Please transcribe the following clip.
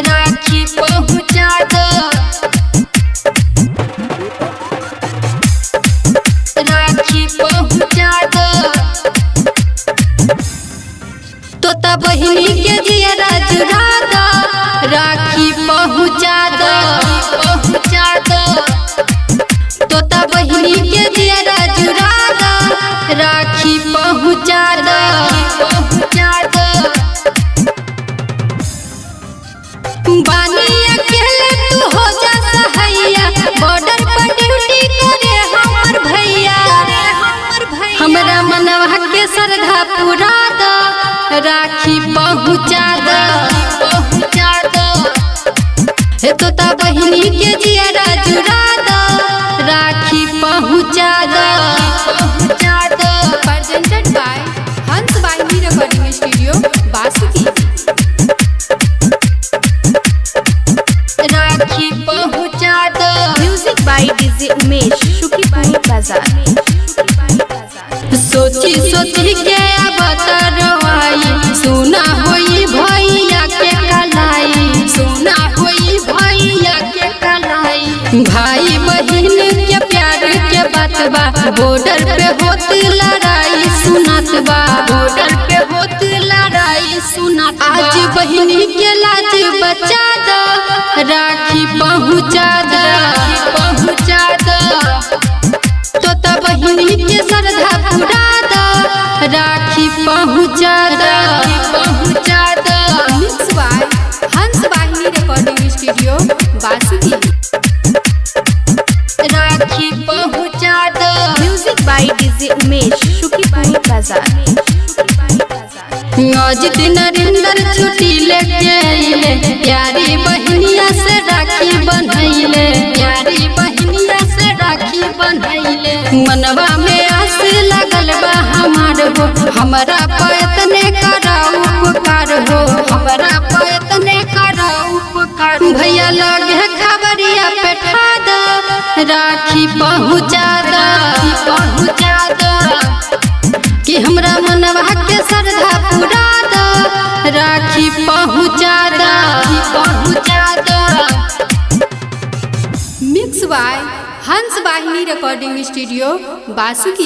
राखी पहुँचा दो, राखी पहुँचा दो, तोता बहिनी के जियरा जुड़ा दो, राखी पहुँचा दो, पहुँचा दो, तोता बहिनी के जियरा जुड़ा दो, राखी पहुँचा दो, पहुँचा दो। बानी अकेले तू हो जा सहैया, बॉर्डर पर ड्यूटी करे हमर भैया, हमरा मनवा के श्रद्धा पूरा दो, राखी पहुँचा दो, पहुँचा दो, हे तोता बहिनी के जियरा जुड़ा दो, राखी पहुँचा दो, पहुँचा दो। Presented by Hans Bahini Recording Studio, Basuki. राखी पहुँचा दो, Music by DJ Umesh, Shukipani Bazaar. सोची सोची के अब तरवाई, सुना होई भैया के कलाई, सुना होई भैया के कलाई। भाई बहन के प्यार के बात बा, बॉर्डर पे होत लड़ाई सुनत बा, बॉर्डर पे होत लड़ाई सुनत बा। आज बहनी के लाज बचा दो, राखी पहुँचा दो, पहुँचा दो, तोता बहिनी के श्रद्धा पूरा दो, राखी पहुँचा दो, पहुँचा दो। Mixed by Hans Bahini Recording Studio, Basuki. राखी पहुँचा दो, Music by DJ Umesh, Shukipani Bazaar. Ajit Narendra छुट्टी लेके आइले, प्यारी बहनिया से राखी बन्हैले, प्यारी बहनिया से राखी बन्हैले। मनवा में आस लगल बा हमार हो, हमरा पयतने कराऊ उपकार हो, हमरा पयतने कराऊ उपकार। भैया लगे खबरिया बैठा दो, राखी पहुँचा दो, पहुँचा दो, कि हमरा मनवा के श्रद्धा पूरा दो, राखी पहुँचा दो, पहुँचा दो। Mixed by Hans Bahini Recording Studio, Basuki.